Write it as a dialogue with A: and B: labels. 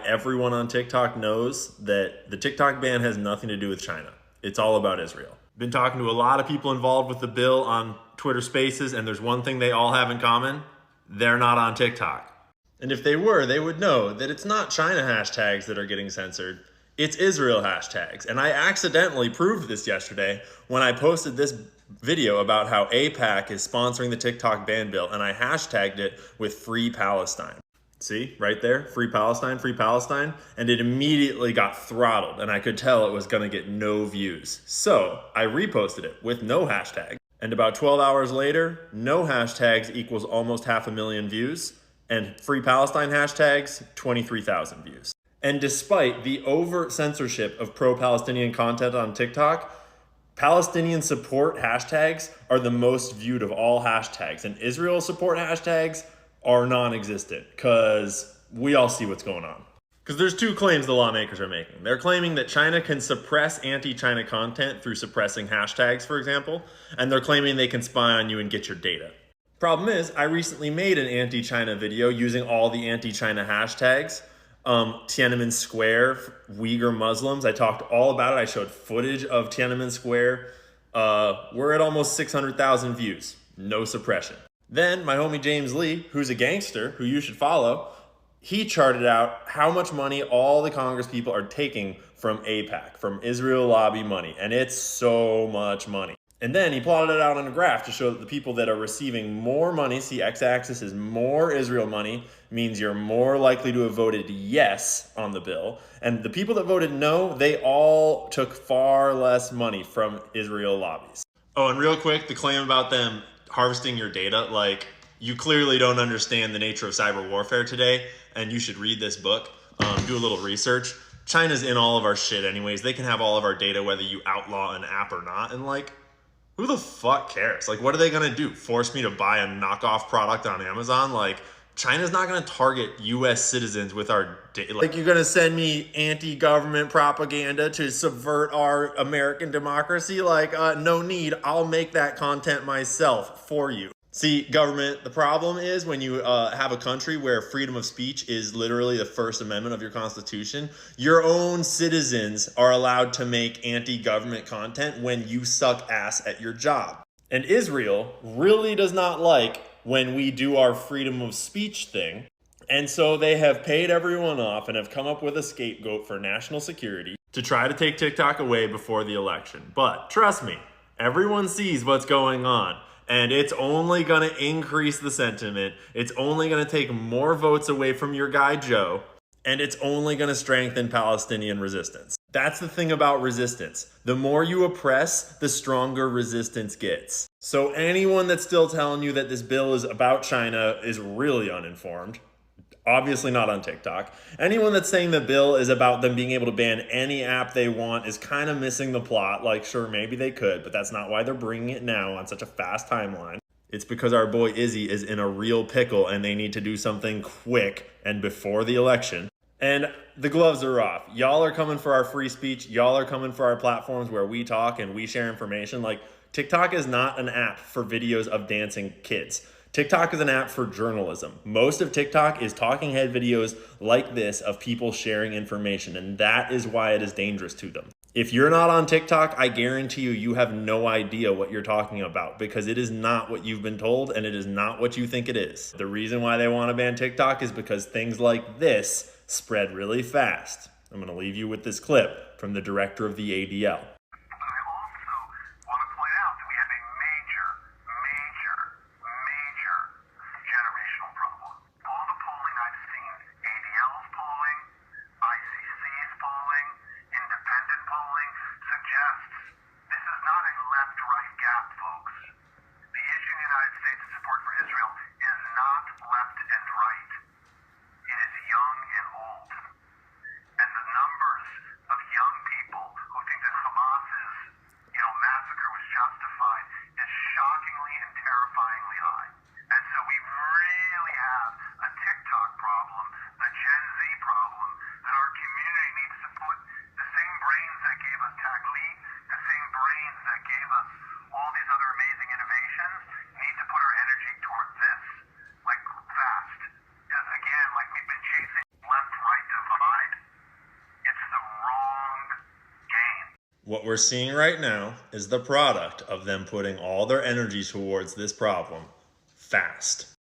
A: Everyone on TikTok knows that the TikTok ban has nothing to do with China. It's all about Israel. Been talking to a lot of people involved with the bill on Twitter Spaces, and there's one thing they all have in common. They're not on TikTok. And if they were, they would know that it's not China hashtags that are getting censored. It's Israel hashtags. And I accidentally proved this yesterday when I posted this video about how AIPAC is sponsoring the TikTok ban bill, and I hashtagged it with Free Palestine. See, right there, Free Palestine, and it immediately got throttled, and I could tell it was gonna get no views. So I reposted it with no hashtag, and about 12 hours later, no hashtags equals almost 500,000 views, and Free Palestine hashtags, 23,000 views. And despite the overt censorship of pro-Palestinian content on TikTok, Palestinian support hashtags are the most viewed of all hashtags, and Israel support hashtags are non-existent because we all see what's going on. Because there's two claims the lawmakers are making. They're claiming that China can suppress anti-China content through suppressing hashtags, for example, and they're claiming they can spy on you and get your data. Problem is, I recently made an anti-China video using all the anti-China hashtags. Tiananmen Square, Uyghur Muslims, I talked all about it. I showed footage of Tiananmen Square. We're at almost 600,000 views, no suppression. Then my homie James Lee, who's a gangster, who you should follow, he charted out how much money all the Congress people are taking from AIPAC, from Israel lobby money, and it's so much money. And then he plotted it out on a graph to show that the people that are receiving more money, see x-axis is more Israel money, means you're more likely to have voted yes on the bill. And the people that voted no, they all took far less money from Israel lobbies. Oh, and real quick, the claim about them harvesting your data, like, you clearly don't understand the nature of cyber warfare today, and you should read this book, do a little research. China's in all of our shit anyways. They can have all of our data whether you outlaw an app or not, and like, who the fuck cares? Like, what are they gonna do? Force me to buy a knockoff product on Amazon? Like, China's not gonna target US citizens with our data. Like, you're gonna send me anti-government propaganda to subvert our American democracy? Like, no need, I'll make that content myself for you. See, government, the problem is when you have a country where freedom of speech is literally the First Amendment of your Constitution, your own citizens are allowed to make anti-government content when you suck ass at your job. And Israel really does not like when we do our freedom of speech thing. And so they have paid everyone off and have come up with a scapegoat for national security to try to take TikTok away before the election. But trust me, everyone sees what's going on. And it's only gonna increase the sentiment. It's only gonna take more votes away from your guy Joe. And it's only gonna strengthen Palestinian resistance. That's the thing about resistance. The more you oppress, the stronger resistance gets. So anyone that's still telling you that this bill is about China is really uninformed. Obviously not on TikTok. Anyone that's saying the bill is about them being able to ban any app they want is kind of missing the plot. Like, sure, maybe they could, but that's not why they're bringing it now on such a fast timeline. It's because our boy Izzy is in a real pickle and they need to do something quick and before the election. And the gloves are off. Y'all are coming for our free speech. Y'all are coming for our platforms where we talk and we share information. Like, TikTok is not an app for videos of dancing kids. TikTok is an app for journalism. Most of TikTok is talking head videos like this of people sharing information, and that is why it is dangerous to them. If you're not on TikTok, I guarantee you have no idea what you're talking about because it is not what you've been told and it is not what you think it is. The reason why they want to ban TikTok is because things like this spread really fast. I'm going to leave you with this clip from the director of the ADL.
B: And the numbers of young people who think that Hamas
A: What we're seeing right now is the product of them putting all their energy towards this problem fast.